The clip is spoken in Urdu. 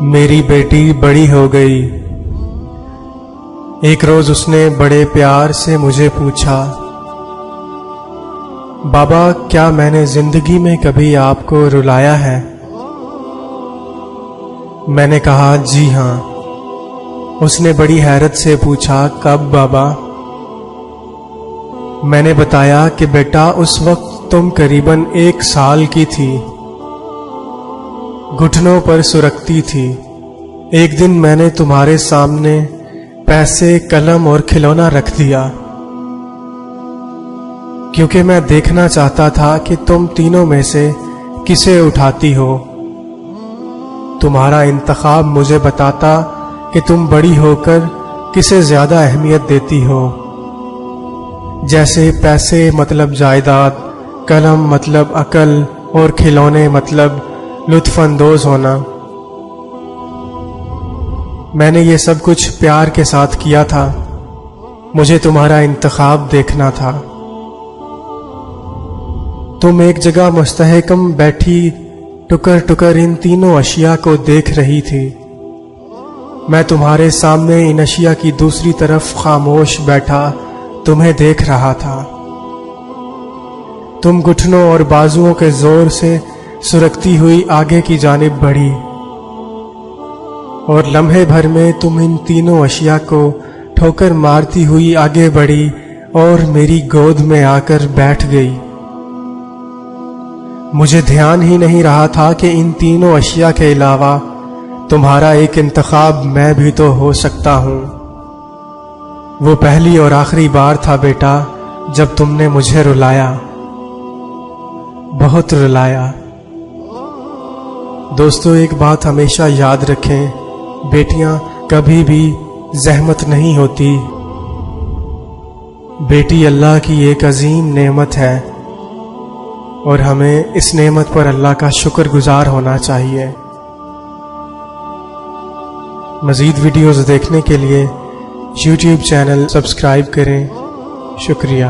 میری بیٹی بڑی ہو گئی۔ ایک روز اس نے بڑے پیار سے مجھے پوچھا، بابا کیا میں نے زندگی میں کبھی آپ کو رلایا ہے؟ میں نے کہا جی ہاں۔ اس نے بڑی حیرت سے پوچھا، کب بابا؟ میں نے بتایا کہ بیٹا اس وقت تم قریباً 1 سال کی تھی، گھٹنوں پر سرکتی تھی۔ ایک دن میں نے تمہارے سامنے پیسے، قلم اور کھلونا رکھ دیا، کیونکہ میں دیکھنا چاہتا تھا کہ تم تینوں میں سے کسے اٹھاتی ہو۔ تمہارا انتخاب مجھے بتاتا کہ تم بڑی ہو کر کسے زیادہ اہمیت دیتی ہو، جیسے پیسے مطلب جائیداد، قلم مطلب عقل اور کھلونے مطلب لطف اندوز ہونا۔ میں نے یہ سب کچھ پیار کے ساتھ کیا تھا، مجھے تمہارا انتخاب دیکھنا تھا۔ تم ایک جگہ مستحکم بیٹھی ٹکر ٹکر ان تینوں اشیاء کو دیکھ رہی تھی۔ میں تمہارے سامنے ان اشیاء کی دوسری طرف خاموش بیٹھا تمہیں دیکھ رہا تھا۔ تم گھٹنوں اور بازوؤں کے زور سے سرکتی ہوئی آگے کی جانب بڑھی، اور لمحے بھر میں تم ان تینوں اشیاء کو ٹھوکر مارتی ہوئی آگے بڑھی اور میری گود میں آ کر بیٹھ گئی۔ مجھے دھیان ہی نہیں رہا تھا کہ ان تینوں اشیاء کے علاوہ تمہارا ایک انتخاب میں بھی تو ہو سکتا ہوں۔ وہ پہلی اور آخری بار تھا بیٹا جب تم نے مجھے رلایا، بہت رلایا۔ دوستو ایک بات ہمیشہ یاد رکھیں، بیٹیاں کبھی بھی زحمت نہیں ہوتی۔ بیٹی اللہ کی ایک عظیم نعمت ہے، اور ہمیں اس نعمت پر اللہ کا شکر گزار ہونا چاہیے۔ مزید ویڈیوز دیکھنے کے لیے یوٹیوب چینل سبسکرائب کریں۔ شکریہ۔